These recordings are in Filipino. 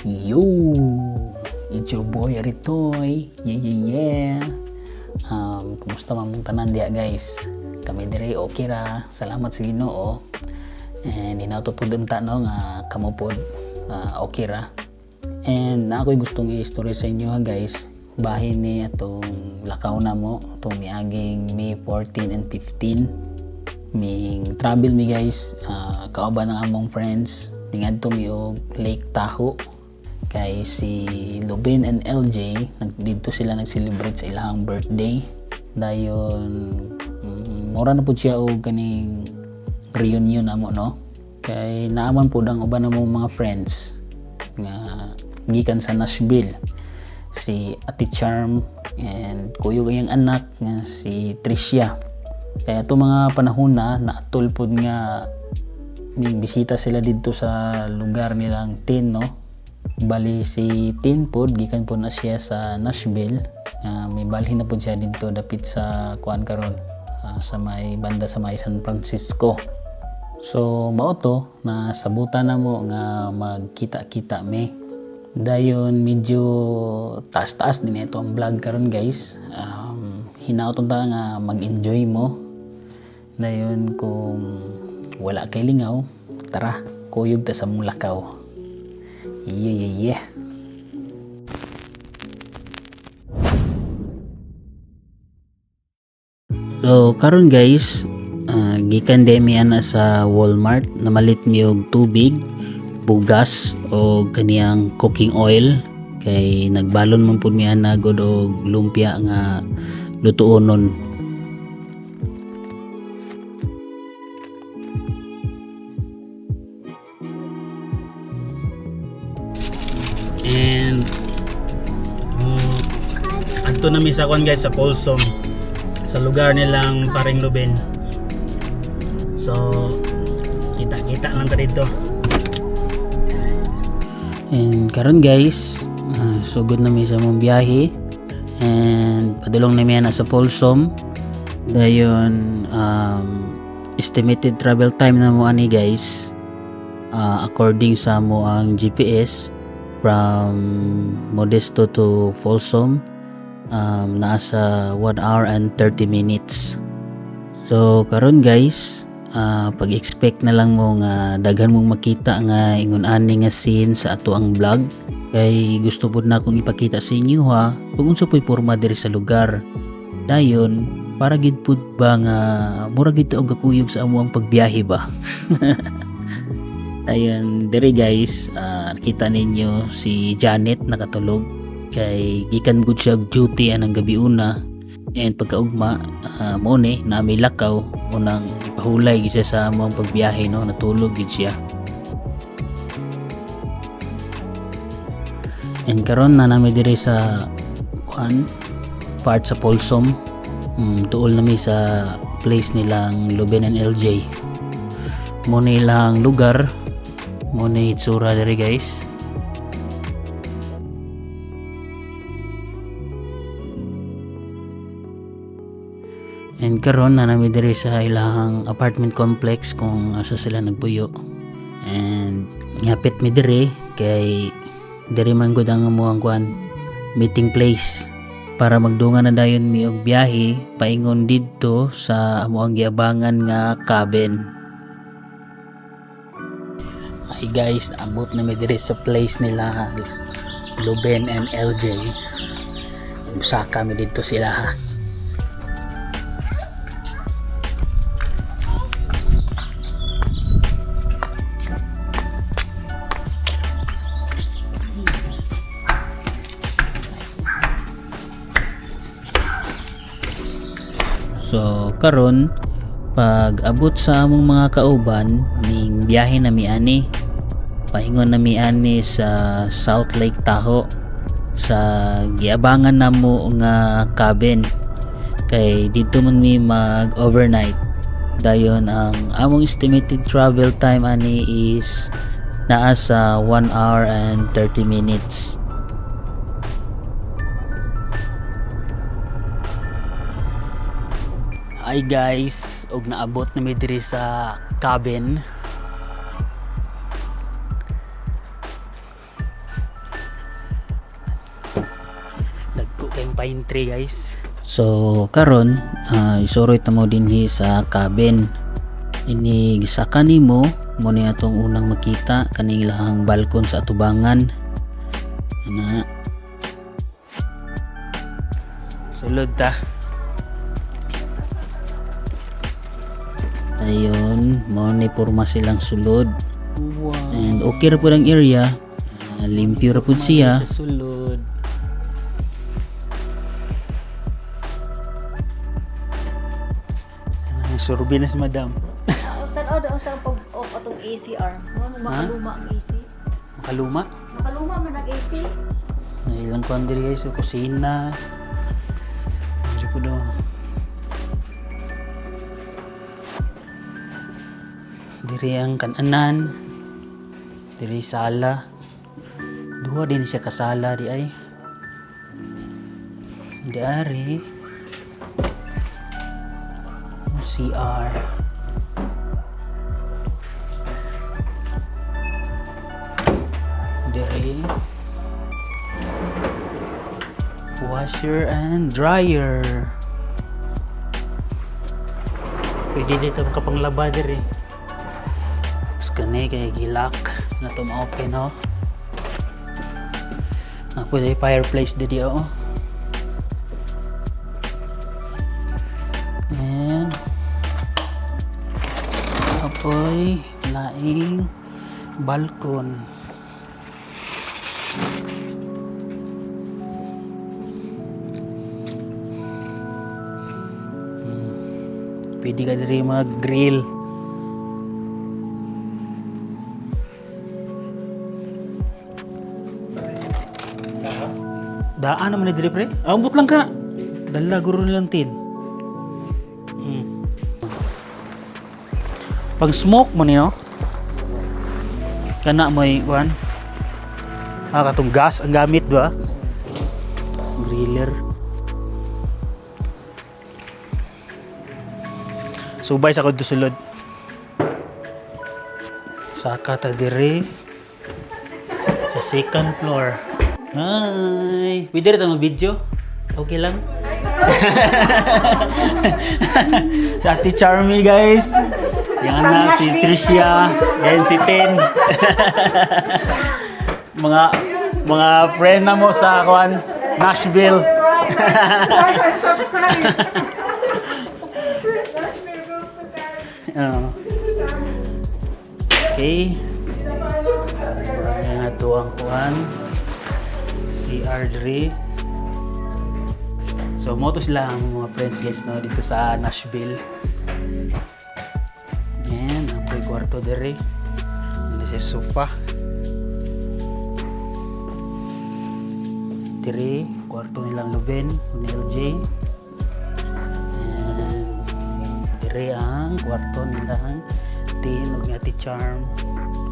Yo! It's your boy Aritoy. Yeah. Kumusta man mong tanan diya guys? Kami dire okay ra. Salamat sa Ginoo. And hinatupod unta no nga kamo pod okay ra. And na ako'y gustong i-story sa inyo ha guys. Bahin ni atong lakaw na mo atong miaging May 14 and 15. Ming travel mi guys, kauban ng among friends. Mingadto mi og Lake Tahoe. Kay si Lubin and LJ dito sila nag-celebrate sa ilang birthday. Dayon mura na pud siya og kaning reunion namo no. Kay naaman pud ang uban namong mga friends nga gikan sa Nashville. Si Ate Charm and kuyo gayang anak nga si Tricia. Kaya ito mga panahon na naatol pud nga ning bisita sila dito sa lugar nilang Tin no. Bali si Tin pod gikan po na siya sa Nashville. May balhin na po siya dito dapit sa kuan karon sa may banda sa may San Francisco. So mao to na sabutan na mo nga magkita-kita me. Dayon medyo taas-taas din ito ang vlog karon guys. Hinaot ta nga mag-enjoy mo. Dayon kung wala kay lingaw, tara kuyog ta sa Mulakaw. Yeah. So karon guys, gikan demi ana sa Walmart namalit mi og tubig, bugas o kaniyang cooking oil kay nagbalon man pud mi ana god og lumpia nga lutuonon. And adto na mi sa kwan guys sa Folsom sa lugar nilang Paring Lubin. So kita lang ta dito. And karon guys, sugod na mi sa mong biyahe and padulong na mi na sa Folsom. Dayon estimated travel time na mo ani guys, according sa mo ang GPS from Modesto to Folsom, nasa 1 hour and 30 minutes. So karon guys, pag-expect na lang mo nga daghan mong makita nga ingon ani nga scene sa ato ang vlog. Kay gusto pud na akong ipakita sa inyo ha kung unsa po'y porma diri sa lugar. Dayon para gid pud ba nga mura gid og gakuyog sa amo ang pagbiyahe ba. Ayun, diri guys, nakita ninyo si Janet nakatulog kay gikan gud siya og duty anang gabi una. And pagkaugma mo ni na may lakaw unang ipahulay gid siya sa among pagbiyahe no, natulog gid siya. And karon na nami diri sa part sa Folsom. Tuol nami sa place nilang Lubin and LJ. Mo nilang lugar, mo ni itsura diri guys. And karon na nami diri sa ilang apartment complex kung asa sila nagpuyo. And ngapit mi diri kay diri man gud ang amuang kuan meeting place para magdungan na dayon mi og biyahe paingon didto sa amuang giabangan nga cabin. Hi guys, abot na mi diri sa place nila Lubin and LJ. Usaka mi dito sila ha. So karon pag abot sa among mga kauban ning biyahe na mi ani, paingon na mi ani sa South Lake Tahoe sa giabangan namo nga cabin kay dito man mi mag overnight. Dayon ang among estimated travel time ani is naa sa 1 hour and 30 minutes. Hi guys, og naabot na mi diri sa cabin. pine tree guys. So karon isuroy ta mo dinhi sa cabin. Ini gisaka nimo mo ni atong unang makita kaning ilahang balkon sa atubangan. Ana. Sulod ta. Ayun, mo ni porma silang sulod. Wow. And okay ra pud ang area. Limpyo ra pud siya. Sa sulod. Ang surbi na si madam. Tanaw daw sa pag-off atong ACR. Makaluma ang AC. Makaluma? Makaluma man ang AC. Ilang kuan diri guys, kusina. Diri po daw. Diri ang kananan. Diri sala. Duha din siya kasala di ay. Di ari. CR. Diri. Washer and dryer. Pwede dito makapanglaba diri. Kani kay gilak na to ma-open ho. Ako day fireplace didi oh. And apoy laing balkon. Pwede ka diri mag-grill. Daan naman ni diri pre. Ambot lang ka. Dala guro nilang tin. Pag smoke mo niyo. Kana mo ikuan. Katong gas ang gamit ba? Griller. Subay sa kod sulod. Saka ta diri sa second floor. Hi! Pwede rin tayo mag-video? Okay lang? Sa Ate Charmy guys. Yung anak si Tricia. Yan si Tin. mga friend na mo sa Kwan, Nashville. Subscribe. Nashville goes to Karen. Okay. Yan ito ang Kwan. CR diri. So mo to sila ang mga friends guys no dito sa Nashville. Yan, ang kwarto diri. Ini sa sofa. Diri, kwarto nilang Luben, ni LJ. And diri ang kwarto nilang Tin ug ni Ate Charm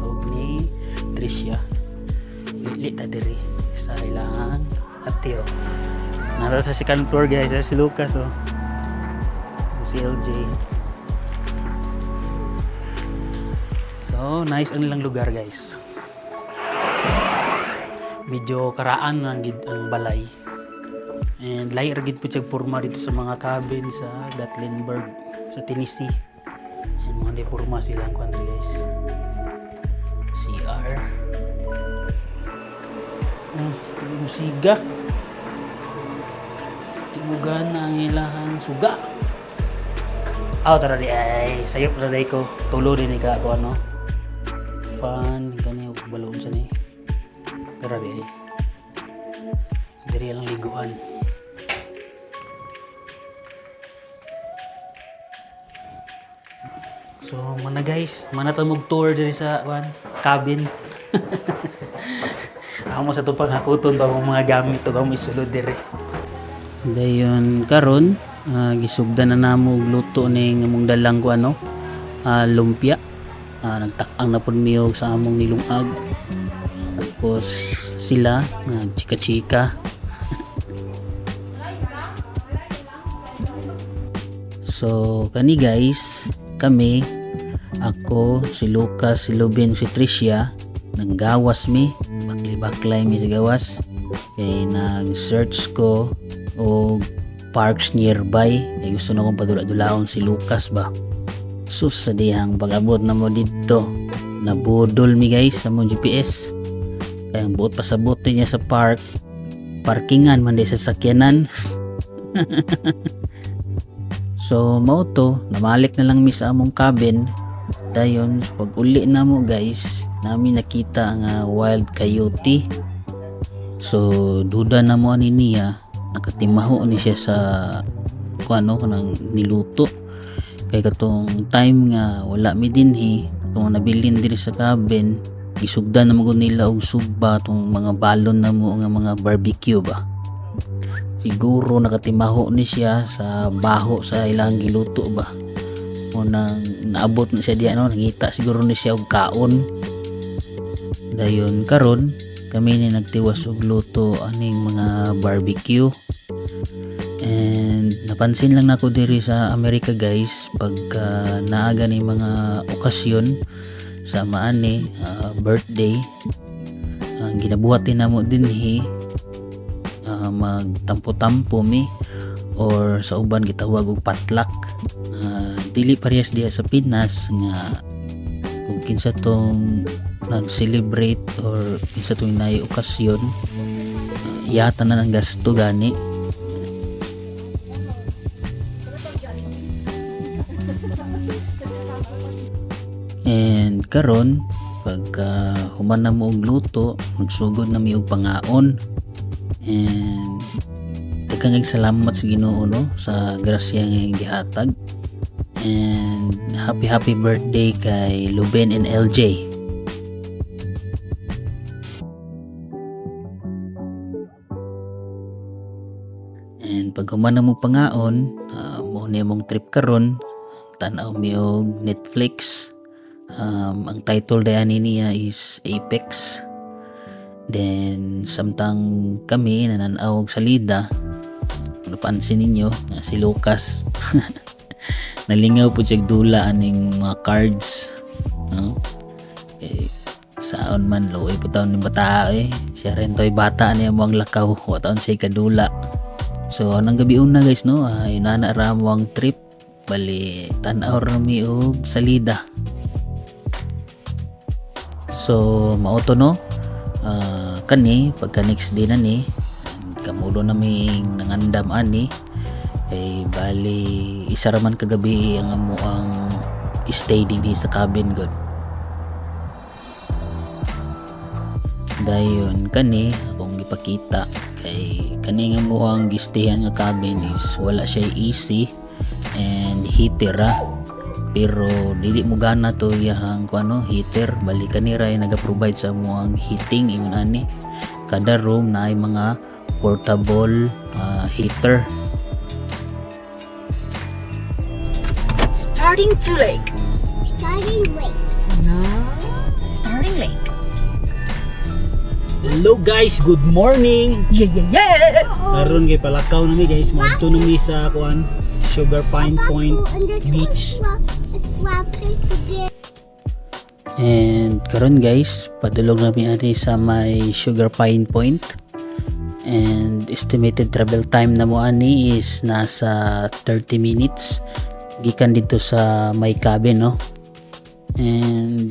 ug ni Tricia. Lili ta diri sa ilang ate oh. Nara sa second floor guys, si Lucas oh. Si LJ. So nice ang nilang lugar guys. Medyo karaan ang balay. And lahi ra gid po siya porma dito sa mga cabin sa Gatlinburg sa Tennessee. And mga porma silang kuan guys. CR. Musiga. Timugan na ang ilahang suga. Tara di ay sayop na day ko. Tulo din ka ako ano. Fan kani balon sa ni. Tara di ay. Diri lang liguan. So mana guys, mana ta mog tour diri sa cabin. Amo sa tupang hakuton pa mga gamit to kamo isulod dire. Dayon karon gisugdan na namo og luto ning among dalang ko lumpia. Nagtak-ang na pud miyo sa among nilungag. Tapos sila nagchika-chika. So kani guys, kami ako, si Lucas, si Lubin, si Tricia nanggawas mi, baklay mi sa gawas. Kay nag-search ko o parks nearby. Ay gusto na kong padula-dulaon si Lucas ba. Sus sa dihang pag-abot na mo dito, nabudol mi guys sa mong GPS. Kaya ang buot pasabot niya sa parkingan man di sa sakyanan. So mao to, namalik na lang mi sa among cabin. Dayon pag uli na mo guys, nami nakita nga wild coyote. So duda na mo ani niya, nakatimaho ni siya sa kuano kanang niluto. Kay katong time nga wala mi dinhi, katong nabilin diri sa cabin, gisugdan na mo nila og suba tong mga balon na mo nga mga barbecue ba. Siguro nakatimaho ni siya sa baho sa ilang giluto ba. Unang naabot na siya diyan, no, nangita siguro ni siya og kaon. Dayon karon kami ni nagtiwas og luto aning mga barbecue. And napansin lang nako diri sa Amerika guys, pagka naaga ni mga okasyon sa maani birthday, ang ginabuhat din namo dinhi magtampo-tampo mi or sa uban gitawag og patlak. Dili parehas diya sa Pinas nga kung kinsa tong nag-celebrate or kinsa tong nay okasyon, iyatan na ng gasto gani. And karon pagka human na mo og luto, magsugod na mi og pangaon. And daghang salamat sa Ginoo no sa grasya nga gihatag. And happy birthday kay Luben and LJ. And pag human na mo pangaon, mo ni mong trip karon, tan-aw mi og Netflix. Ang title dayan niya is Apex. Then samtang kami nananaw og salida, napansin ninyo si Lucas nalingaw po siya dula aning mga cards, no? Saon man loy po taon ni bata siya rin to'y bata niya mo ang lakaw o taon siya kadula. So anong gabi una guys no, ay nanaramo ang trip, bali tan-aw rami og salida. So mauto no, kani pagka next day na ni kamulo naming nangandam ani ay bali isa raman kagabi ang amo ang stay din sa cabin god. Dayon kani akong gipakita kay kani nga mo ang gistayan nga cabin is wala siya easy and heater pero dili mo gana to yahang kuano heater, bali kanira ay naga-provide sa mo ang heating ingon ani. Kada room na ay mga portable heater. Starting to lake. Starting late. No. Starting lake. Hello guys, good morning. Yeah. Karon kay palakaw nami guys, moadto nami sa kuan Sugar Pine Point Beach. It's flapping together. And karon guys, padulong nami ani sa may Sugar Pine Point. And estimated travel time na mo ani is nasa 30 minutes gikan dito sa may cabin no. And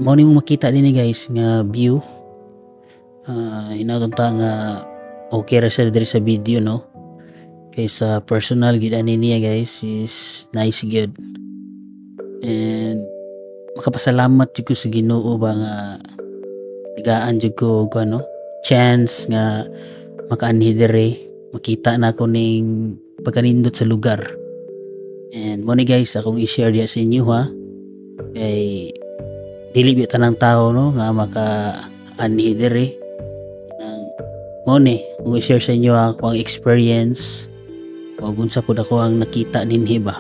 mo ni mo makita din guys nga view. Inatunta nga okay ra siya diri sa video no. Kaysa personal gid ani niya guys is nice good. And makapasalamat jud ko sa Ginoo ba nga nagaan jud ko ano chance nga makaanhi diri, makita na ako ning pagkanindot sa lugar. And mo ni guys akong i-share diya sa inyo ha. Kay dili bi tanang tao no nga maka-anhi diri. Mo ni kung i-share sa inyo ako ang experience o unsa pud ako ang nakita dinhi ba.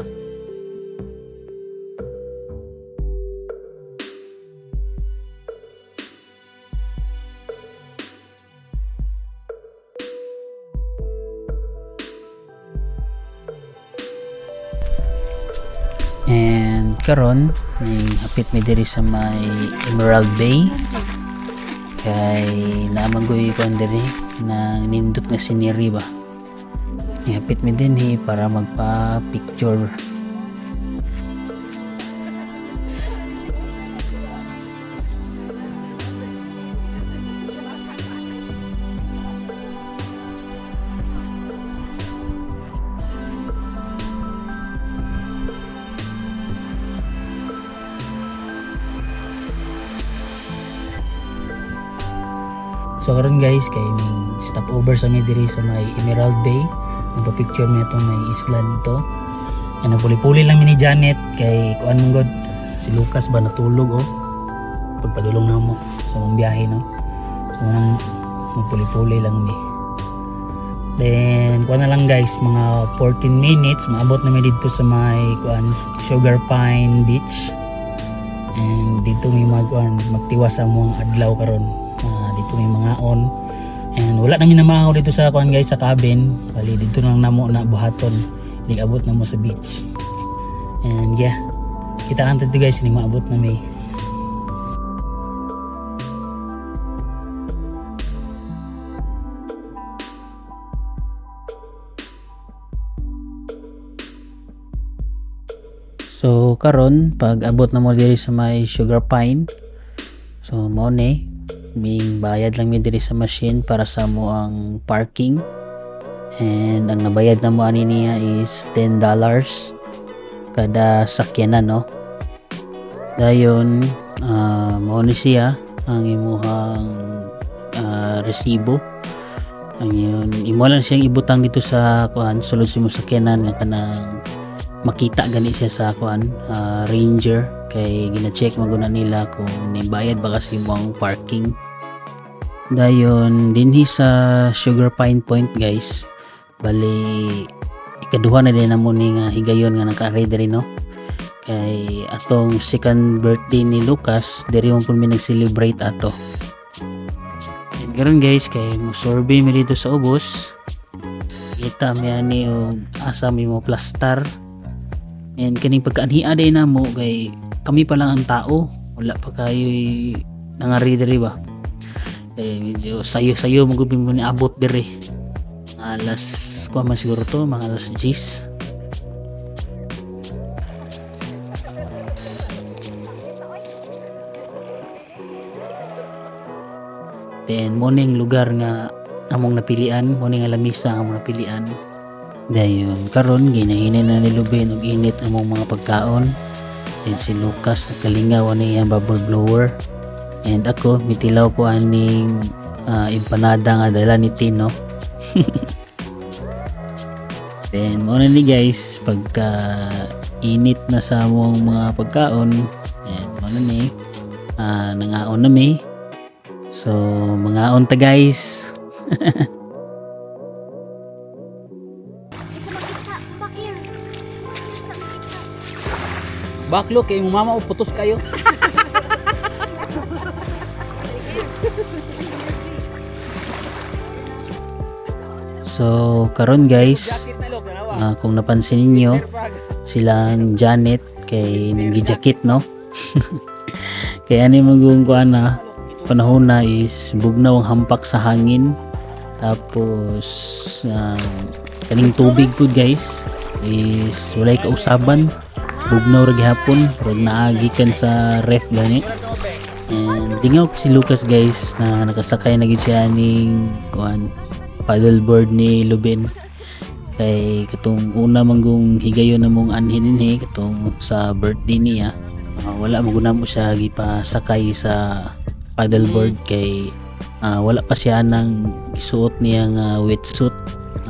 And karon ning hapit mi diri sa may Emerald Bay. Kay naamang ko diri na nindot nga scenery ba. Ihapit mi din para magpa-picture. So karon guys, kay may stop over sa may diri sa may Emerald Bay. Nagpa-picture mi itong may isla dito. Yan, napuli-puli lang mi ni Janet kay kuan mong god si Lucas ba natulog oh. Pagpadulong na mo sa mong biyahe no. So nang nagpuli-puli lang mi. Then kuan na lang guys, mga 14 minutes maabot na mi dito sa may kuan Sugar Pine Beach. And dito may magtiwas sa mga adlaw karon. Dito may mga on and wala namin namahaw dito sa kuan guys sa cabin, bali dito lang namo na buhaton, hindi abot na mo sa beach. And yeah, kita lang dito guys, hindi maabot na may. So karon pag abot na mo diri sa may Sugar Pine, so mo ni may bayad lang mi diri sa machine para sa mo ang parking, and ang nabayad na mo ani niya is $10 kada sakyanan no. Dayon mao ni siya ang imuhang resibo. Ang yun imo lang siyang ibutang dito sa kuan sulod sa imong sakyanan nga kanang makita gani siya sa kuan ranger, kay gina-check maguna nila kung nibayad ba kasi mo ang parking. Dayon dinhi sa Sugar Pine Point guys, bali ikaduha na din namo ni nga higayon nga naka-ready diri no. Kay atong second birthday ni Lucas diri mo pud mi nag-celebrate ato. Karon guys, kay mo survey mi dito sa ubos, kita mi ani og asa mi mo plastar. And kaning pagkaanhia day namo kay kami pa lang ang tao, wala pa kayo nangari diri ba. Medyo sayo-sayo magubing mo ni abot diri. Alas kuha man siguro to, mga alas 10. Then morning lugar nga among napilian, morning nga lamisa among napilian. Dayon karon ginahinin na ni Lubin og init among mga pagkaon. And si Lucas nagkalingaw ani ang bubble blower. And ako mitilaw ko aning empanada nga dala ni Tino. Then muna ni guys, pagka init na sa among mga pagkaon, and muna ni nangaon na mi. So mangaon ta guys. Baklo kay mo mama o putos kayo. So karon guys, kung napansin niyo silang Janet kay nanggi-jacket no. Kaya ani magung kuan na panahon na is bugnaw ang hampak sa hangin. Tapos kaning tubig pud guys is walay kausaban, bugnaw ra gihapon, pero naagikan sa ref gani. And lingaw si Lucas guys na nakasakay na gid siya ning kuan paddleboard ni Lubin. Kay katong una manggong higayon namong anhin ni katong sa birthday niya, wala maguna mo siya gipasakay sa paddleboard kay wala pa siya nang isuot niyang wetsuit.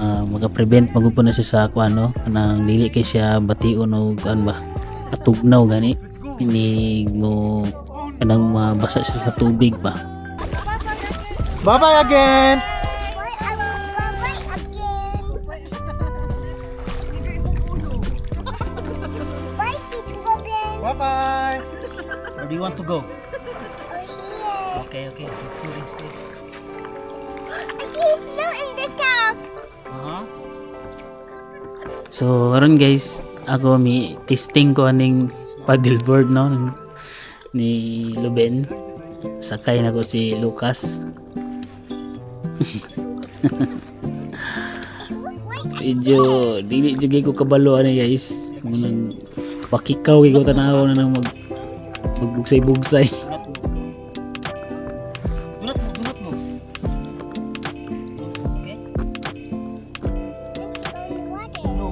Maka-prevent magupo na siya sa kuano nang dili kay siya bation o kuan ba atugnaw gani, inig mo kanang mabasa siya sa tubig ba. Bye bye again. Bye bye. Where do you want to go? Oh, Okay, let's go. I see snow in the top. So karon guys, ako mi testing ko aning paddleboard no ni Luben. Sakay na ko si Lucas. Medyo dili jud ko kabalo ani guys. Munang pakikaw ko tanaw na nang magbugsay-bugsay. Dunat mo. Okay? No.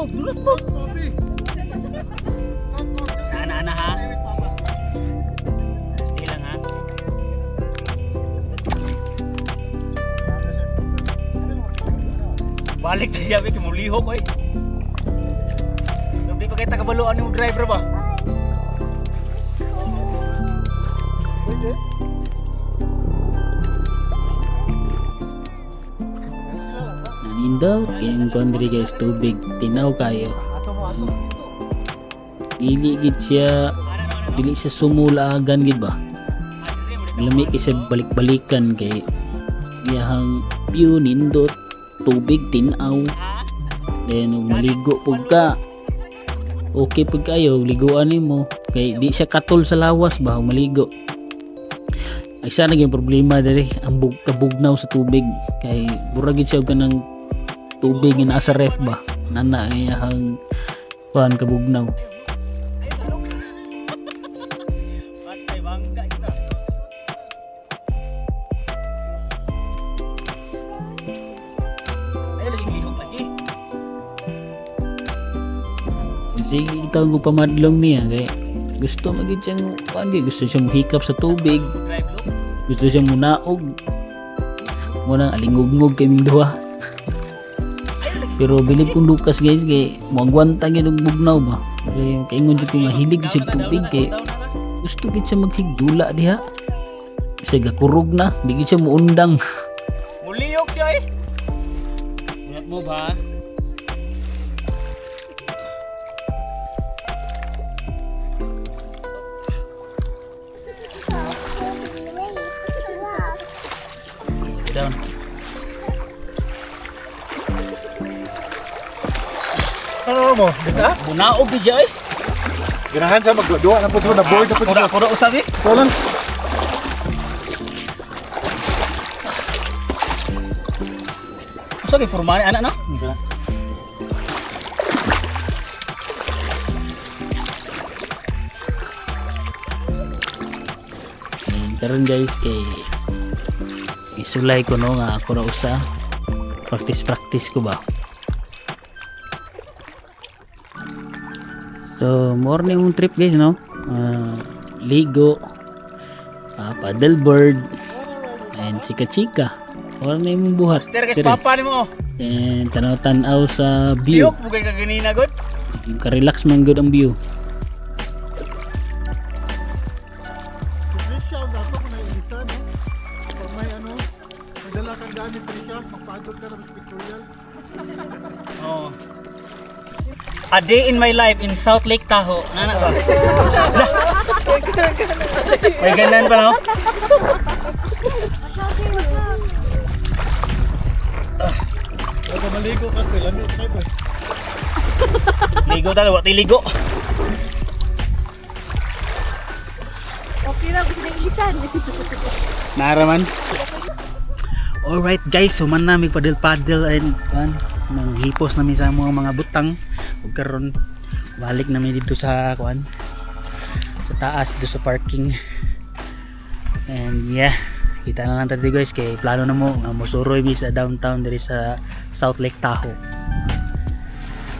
Dunat mo. Ana ha. Stay lang ha. Balik na siya, Vicky. Muliho ko eh. Hindi pa kayo takabaluan yung driver ba? Nindot kayong country guys, tubig tinaw kayo. Dili gid siya sumulagan gid ba. Lami kay siya balik-balikan kay iyahang view nindot, tubig tinaw. Then maligo pug ka. Okay pug kayo liguan nimo kay di siya katol sa lawas ba maligo. Ay sana yung problema diri ang kabugnaw sa tubig kay buragid siya og kanang tubig na sa ref ba nana iyahang kuan kabugnaw. Patay bangga kita. Ay lagi lihok lagi. Sige ikaw ko pamadlong niya kay gusto magid siyang kuan gusto siyang mohikap sa tubig, Drive look. gusto siyang munaog munang alingugngog kaming duha. Pero bilib kong Lucas guys kay muagwanta gyud og bugnaw ba kay kaingon jud ko mahilig siya tubig kay gusto gid siya magsigdula diha bisag gakurog na di gid siya muundang. Muliyok siya eh. Ingat mo ba? Down. Ano mo? Dita? Bunaog di siya eh. Ganahan sa magduwa na po na board na po. Kuda usabi. Ito lang. Usabi purmani anak no? Karon guys kay isulay ko no nga ako na usa practice ko ba. So morning mong trip guys no. Ligo, paddleboard and chika morning mong buhat.Ster guys Dire. papa ni mo. And tanaw-tanaw sa view. Lihok mo kay kaganina god. Ka-relax man good ang view. Siya ang dapat ko na ilista no. Pag may ano, may dala kang gamit pa siya, magpadol ka ng pictorial. Oh. A day in my life in South Lake Tahoe. Nana ba? May ganun pa no? Pag maligo ka, lamit kayo po. Ligo talaga, wati ligo. Okay na, gusto na ilisan. Naraman. Alright guys, so man na paddle and nang hipos namin sa mga butang. Ug karon balik namin dito sa kuan. Sa taas dito sa parking. And yeah, kita na lang tayo guys kay plano na mo nga mosuroy mi sa downtown diri sa South Lake Tahoe.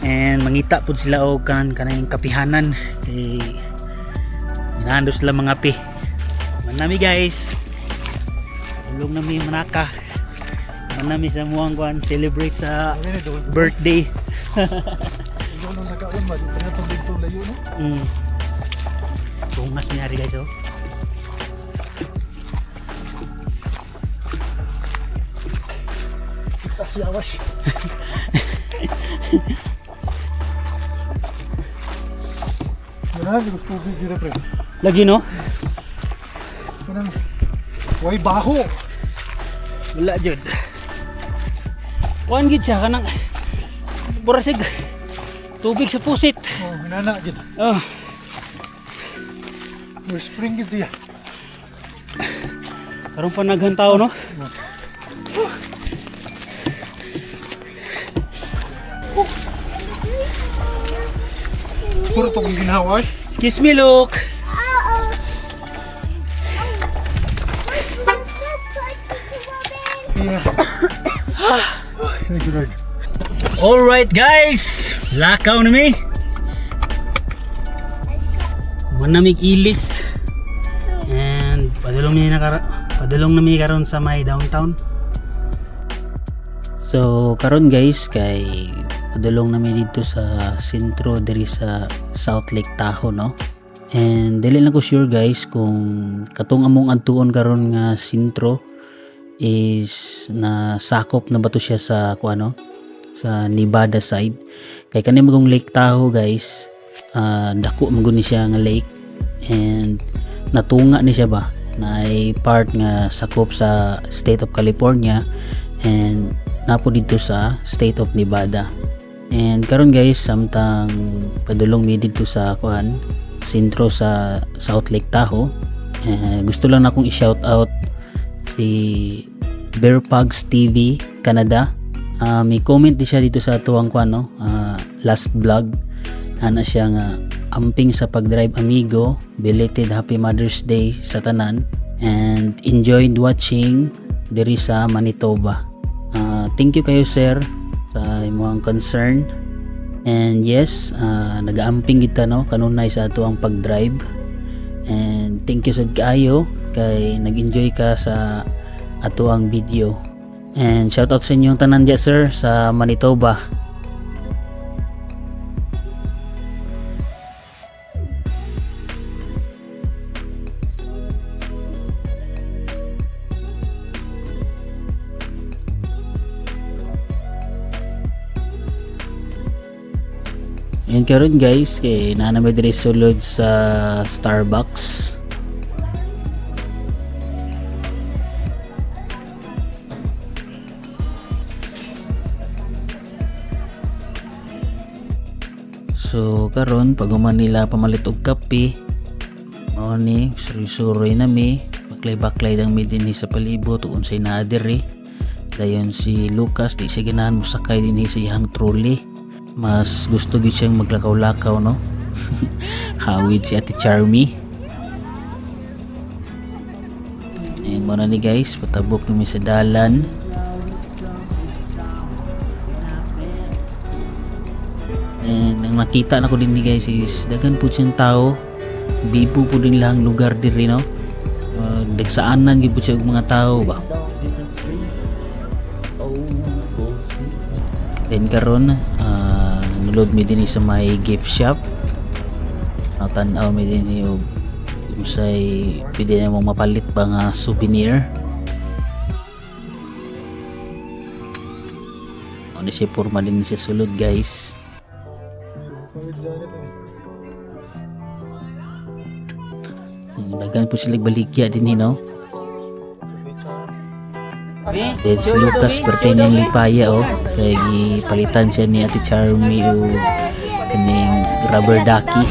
And mangita pud sila og kanang kapihanan kay minando sila mga api. Manami guys. Ulong nami manaka. Manami sa muang kuan celebrate sa birthday. Ikaw nung nagkaon, madito tubig to layo no. Tungas mi ari guys oh. Kasi awas. Ganahan, gusto tubig dito pre. Lagi no? Kanang, way baho. Wala jud. Kuan gid siya kanang burasig tubig sa pusit. Oh, hinana gid. Oh. May spring gid siya. Karon pa naghantaw no. Puro to kong ginawa. Excuse me, look. Yeah. Thank you, Lord. All right, guys. Lakaw na mi. Manamig ilis. And padulong na mi karon sa may downtown. So karon guys kay padulong namin dito sa sentro diri sa South Lake Tahoe no. And dili lang ko sure guys kung katong among adtuon karon nga sentro is na sakop na ba to siya sa kuano sa Nevada side. Kay kani magong Lake Tahoe guys, dako man gud ni siya nga lake and natunga ni siya ba na ay part nga sakop sa state of California and napo dito sa state of Nevada. And karon guys samtang padulong mi dito sa kuan sentro sa South Lake Tahoe, gusto lang na akong i-shout out si Bear Pugs TV Canada. May comment di siya dito sa tuwang kuan no, last vlog ana siya nga amping sa pagdrive amigo, belated happy Mother's Day sa tanan and enjoyed watching diri sa Manitoba. Thank you kayo sir sa imong concern. And yes, nag-aamping kita no kanunay sa ato ang pag-drive. And thank you sad kaayo kay nag-enjoy ka sa ato ang video. And shout out sa inyong tanan dia sir sa Manitoba. And karon guys kay nanamay diri sulod sa Starbucks. So karon pag human nila pamalit og kape, mao ni suroy-suroy na mi, baklay-baklay dang mi dinhi sa palibot ug unsay naa diri. Dayon si Lucas di siya ganahan mosakay dinhi sa iyang trolley. Mas gusto gid siyang maglakaw-lakaw no. Hawid si Ate Charmy. And mo na ni guys, patabok nami sa dalan. And ang nakita na ko din ni guys is dagan po siyang tao. Bibo po din lang lugar diri no. Dagsaanan gid po siya og mga tao ba. Then karon nulod mi dinhi sa may gift shop. Tan-aw mi dinhi og unsay pwede na mong mapalit ba nga souvenir. Ano siya porma din siya sulod guys. Dagan po sila baligya din no. Then si Lucas pertain ng lipaya kay gipalitan siya ni Ate Charmy o kaning rubber ducky.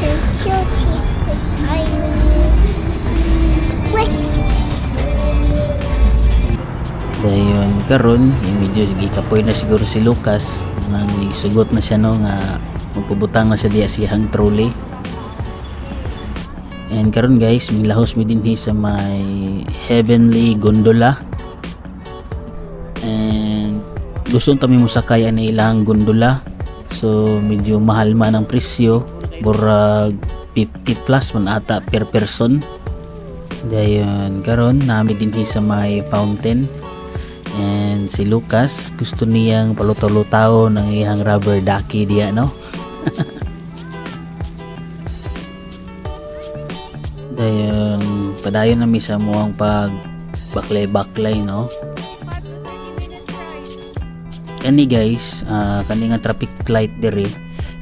Dayon karon medyo gikapoy na siguro si Lucas nang nisugot na siya no nga magpubutang na siya diya siyang trolley. And karon guys milahos mi dinhi sa may Heavenly Gondola. And gusto kami mo sakay ani ilang gondola, so medyo mahal man ang presyo, burag 50 plus man ata per person. Dayon karon nami dinhi sa may fountain. And si Lucas gusto niyang palutaw-lutaw ng iyang rubber ducky diya no. Dayon padayon nami sa muang pag baklay-baklay no. Kani guys, kani nga traffic light diri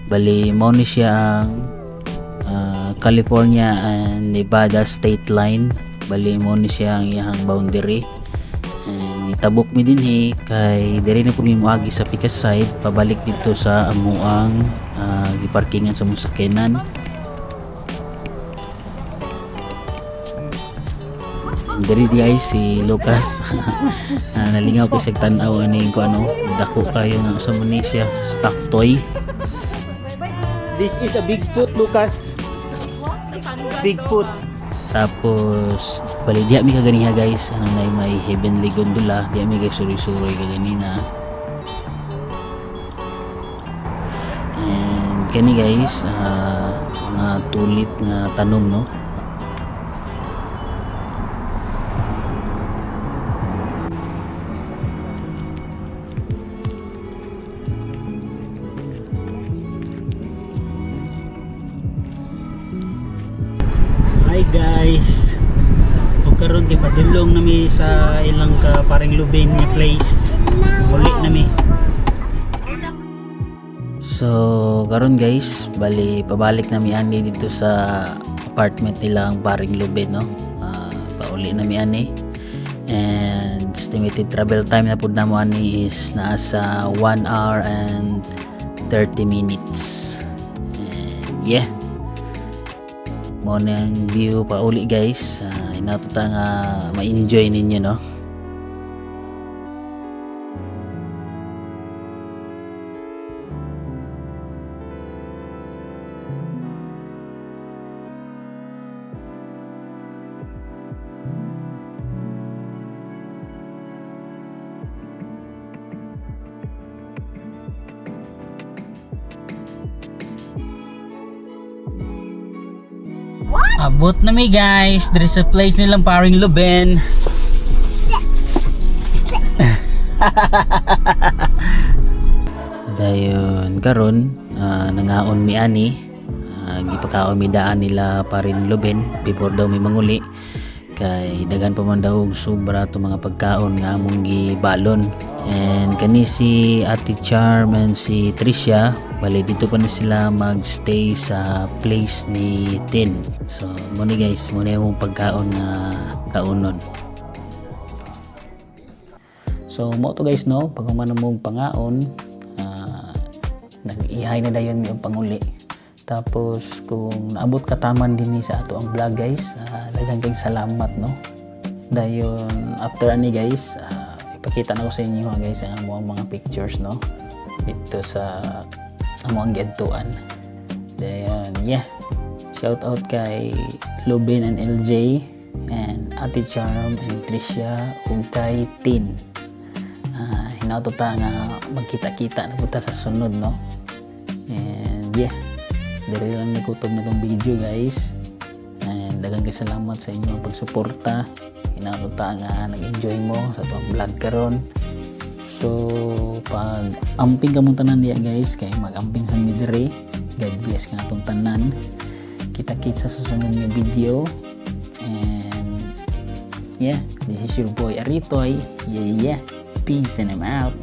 bali mao ni siya ang California and Nevada state line. Bali mo ni siya ang iyang boundary. And nitabok mi dinhi kay diri na pud mi moagi sa Picas side pabalik dito sa amuang giparkingan sa musakyanan. Diri guys si Lucas. Nalingaw ko sa tanaw ani ko ano, dako kayo nga sa Malaysia stuff toy. This is a Bigfoot, Lucas. Bigfoot. Tapos bali diya mi kaganiha guys, ano na may heavenly gondola, diya mi guys suri-suri kaganina. And kani guys, mga tulip nga tanom no. Hi guys. O karon kay padulong nami sa ilang ka paring lubin nga place. Muli nami. So karon guys, bali pabalik nami ani dito sa apartment nilang paring Lubin no. Pauli nami ani. And estimated travel time na pud namo ani is nasa 1 hour and 30 minutes. And yeah. Mo nang view pa uli guys, inatuta nga ma-enjoy ninyo no. Abot na mi guys. There is a place nilang paring Lubin. Dayon karon nangaon mi ani, gipakaon mi daan nila paring Lubin before daw mi manguli. Kay daghan pa man daw og sobra to mga pagkaon nga among gibalon. And kani si Ate Charm and si Tricia, bali dito pa na sila magstay sa place ni Tin. So mo ni guys, mo na yung pagkaon nga kaunon. So mo to guys no, pag man mo pangaon, nag-ihay na dayon mi ang panguli. Tapos kung naabot kataman din sa ato ang vlog guys, daghang kayong salamat no. Dayon after ani guys, ipakita na ko sa inyo guys ang among mga pictures no dito sa among giadtuan. Dayon yeah, shout out kay Lubin and LJ and Ate Charm and Tricia ug kay Tin. Hinato ta nga magkita-kita na punta sa sunod no. And yeah, diri lang nikutob na tong video guys. And daghang salamat sa inyong pagsuporta. Hinato ta nga nag-enjoy mo sa tong vlog karon. So pag amping ka mong tanan diya guys, kay mag-amping sa midiri. God bless ka natong tanan. Kita-kits sa susunod nga video. And yeah, this is your boy Aritoy. Yeah. Peace and I'm out.